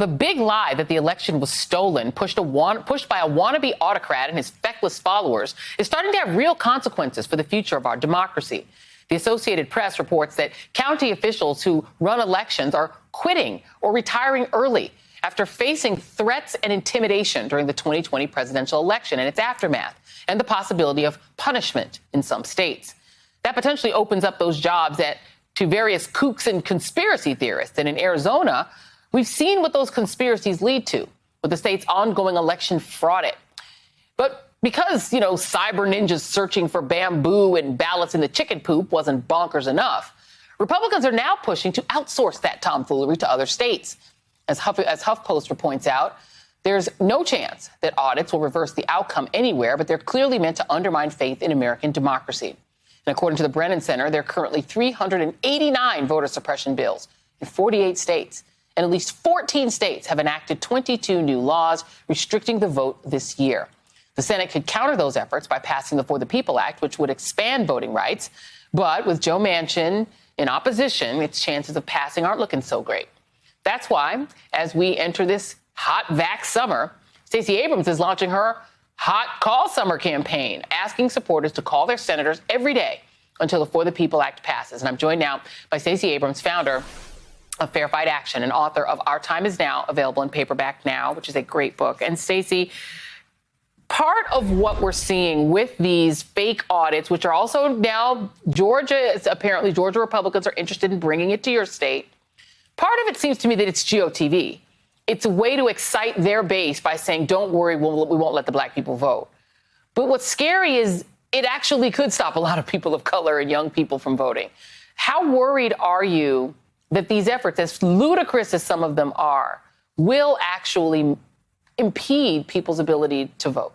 The big lie that the election was stolen, pushed by a wannabe autocrat and his feckless followers, is starting to have real consequences for the future of our democracy. The Associated Press reports that county officials who run elections are quitting or retiring early after facing threats and intimidation during the 2020 presidential election and its aftermath, and the possibility of punishment in some states. That potentially opens up those jobs to various kooks and conspiracy theorists. And in Arizona, we've seen what those conspiracies lead to with the state's ongoing election fraud. But because, cyber ninjas searching for bamboo and ballots in the chicken poop wasn't bonkers enough, Republicans are now pushing to outsource that tomfoolery to other states. As HuffPost points out, there's no chance that audits will reverse the outcome anywhere, but they're clearly meant to undermine faith in American democracy. And according to the Brennan Center, there are currently 389 voter suppression bills in 48 states. And at least 14 states have enacted 22 new laws restricting the vote this year. The Senate could counter those efforts by passing the For the People Act, which would expand voting rights. But with Joe Manchin in opposition, its chances of passing aren't looking so great. That's why, as we enter this hot vax summer, Stacey Abrams is launching her Hot Call Summer campaign, asking supporters to call their senators every day until the For the People Act passes. And I'm joined now by Stacey Abrams, founder of Fair Fight Action and author of Our Time Is Now, available in paperback now, which is a great book. And Stacey, part of what we're seeing with these fake audits, which are also now Georgia Republicans are interested in bringing it to your state. Part of it seems to me that it's GOTV. It's a way to excite their base by saying, don't worry, we won't let the black people vote. But what's scary is it actually could stop a lot of people of color and young people from voting. How worried are you that these efforts, as ludicrous as some of them are, will actually impede people's ability to vote?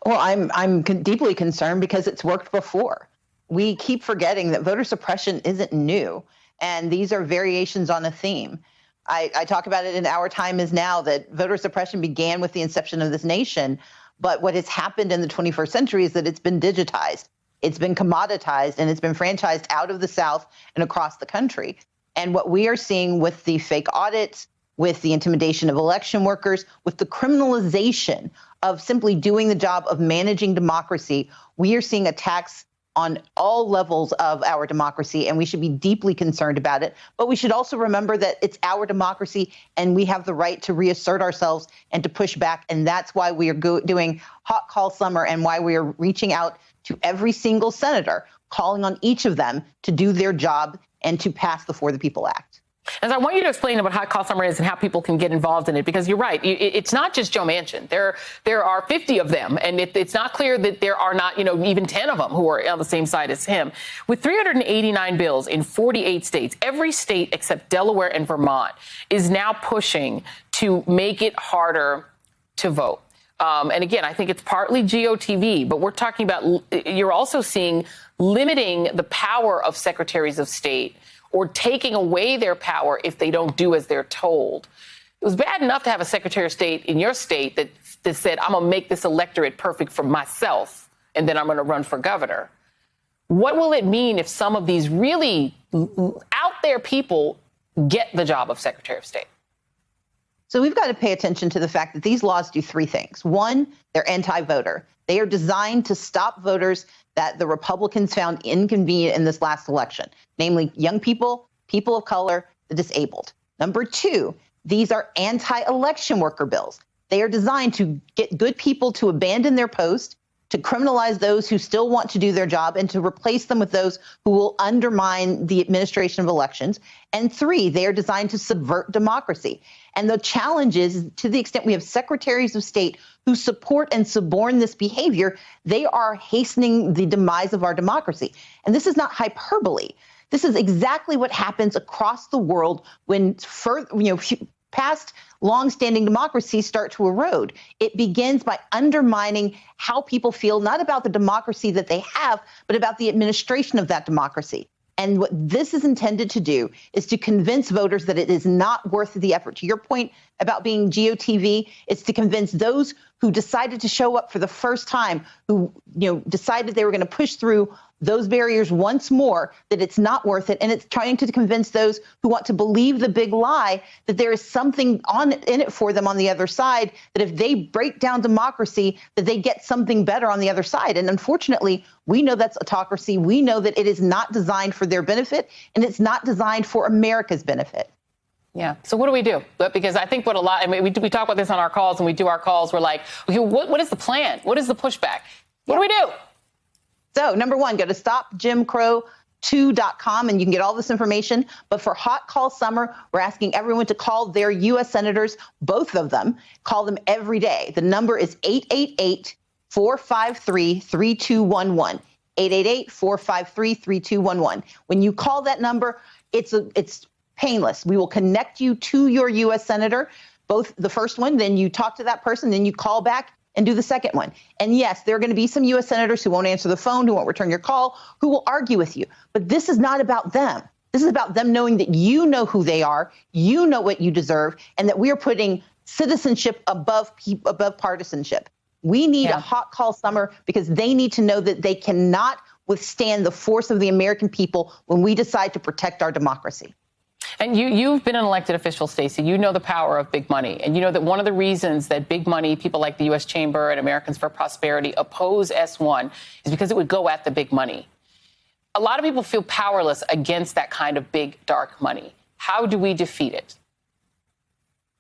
Well, I'm deeply concerned because it's worked before. We keep forgetting that voter suppression isn't new, and these are variations on a theme. I talk about it in Our Time Is Now that voter suppression began with the inception of this nation, but what has happened in the 21st century is that it's been digitized, it's been commoditized, and it's been franchised out of the South and across the country. And what we are seeing with the fake audits, with the intimidation of election workers, with the criminalization of simply doing the job of managing democracy, we are seeing attacks on all levels of our democracy, and we should be deeply concerned about it. But we should also remember that it's our democracy, and we have the right to reassert ourselves and to push back. And that's why we are doing Hot Call Summer and why we are reaching out to every single senator, calling on each of them to do their job and to pass the For the People Act. And I want you to explain what Hot Call Summer is and how people can get involved in it, because you're right. It's not just Joe Manchin. There are 50 of them, and it's not clear that there are not, even 10 of them who are on the same side as him. With 389 bills in 48 states, every state except Delaware and Vermont is now pushing to make it harder to vote. And again, I think it's partly GOTV, but we're talking about, you're also seeing limiting the power of secretaries of state or taking away their power if they don't do as they're told. It was bad enough to have a Secretary of State in your state that said, I'm going to make this electorate perfect for myself, and then I'm going to run for governor. What will it mean if some of these really out there people get the job of Secretary of State? So we've got to pay attention to the fact that these laws do three things. One, they're anti-voter. They are designed to stop voters that the Republicans found inconvenient in this last election, namely young people, people of color, the disabled. Number two, these are anti-election worker bills. They are designed to get good people to abandon their post, to criminalize those who still want to do their job, and to replace them with those who will undermine the administration of elections. And three, they are designed to subvert democracy. And the challenge is, to the extent we have secretaries of state who support and suborn this behavior, they are hastening the demise of our democracy. And this is not hyperbole. This is exactly what happens across the world when past longstanding democracies start to erode. It begins by undermining how people feel, not about the democracy that they have, but about the administration of that democracy. And what this is intended to do is to convince voters that it is not worth the effort. To your point about being GOTV, it's to convince those who decided to show up for the first time, who decided they were going to push through those barriers once more, that it's not worth it. And it's trying to convince those who want to believe the big lie that there is something in it for them on the other side, that if they break down democracy, that they get something better on the other side. And unfortunately, we know that's autocracy. We know that it is not designed for their benefit, and it's not designed for America's benefit. Yeah. So what do we do? Because I think we talk about this on our calls, and we do our calls. We're like, okay, what is the plan? What is the pushback? What do we do? So number one, go to stopjimcrow2.com and you can get all this information. But for Hot Call Summer, we're asking everyone to call their U.S. senators, both of them. Call them every day. The number is 888-453-3211. 888-453-3211. When you call that number, it's painless. We will connect you to your U.S. senator, both the first one, then you talk to that person, then you call back and do the second one. And yes, there are going to be some U.S. senators who won't answer the phone, who won't return your call, who will argue with you. But this is not about them. This is about them knowing that you know who they are, you know what you deserve, and that we are putting citizenship above partisanship. We need a Hot Call Summer because they need to know that they cannot withstand the force of the American people when we decide to protect our democracy. And you've been an elected official, Stacey. You know the power of big money. And you know that one of the reasons that big money, people like the U.S. Chamber and Americans for Prosperity oppose S1 is because it would go at the big money. A lot of people feel powerless against that kind of big, dark money. How do we defeat it?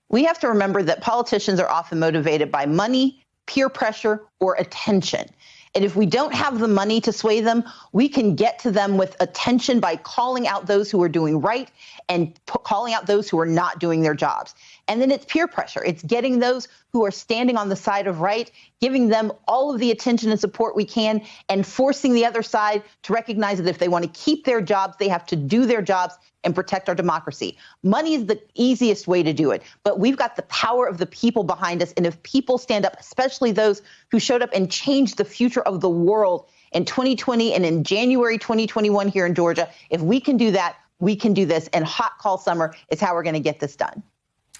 We have to remember that politicians are often motivated by money, peer pressure, or attention. And if we don't have the money to sway them, we can get to them with attention by calling out those who are doing right and calling out those who are not doing their jobs. And then it's peer pressure. It's getting those who are standing on the side of right, giving them all of the attention and support we can, and forcing the other side to recognize that if they want to keep their jobs, they have to do their jobs and protect our democracy. Money is the easiest way to do it, but we've got the power of the people behind us. And if people stand up, especially those who showed up and changed the future of the world in 2020 and in January 2021 here in Georgia, if we can do that, we can do this. And Hot Call Summer is how we're going to get this done.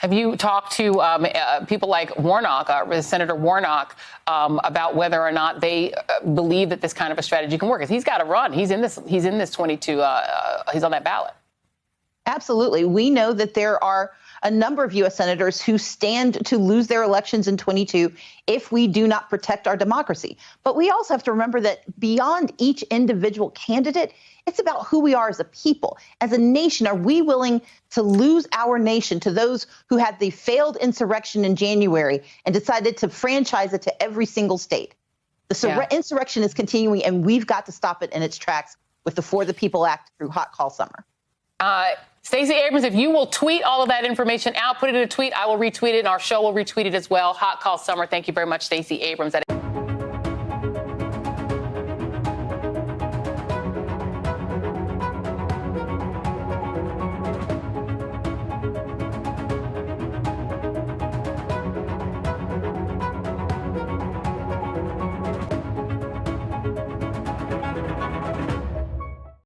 Have you talked to people like Warnock, Senator Warnock, about whether or not they believe that this kind of a strategy can work? Because he's got to run. He's in this 22. He's on that ballot. Absolutely. We know that there are a number of U.S. senators who stand to lose their elections in 22 if we do not protect our democracy. But we also have to remember that beyond each individual candidate, it's about who we are as a people. As a nation, are we willing to lose our nation to those who had the failed insurrection in January and decided to franchise it to every single state? The insurrection is continuing, and we've got to stop it in its tracks with the For the People Act through Hot Call Summer. Stacey Abrams, if you will tweet all of that information out, put it in a tweet, I will retweet it, and our show will retweet it as well. Hot Call Summer. Thank you very much, Stacey Abrams.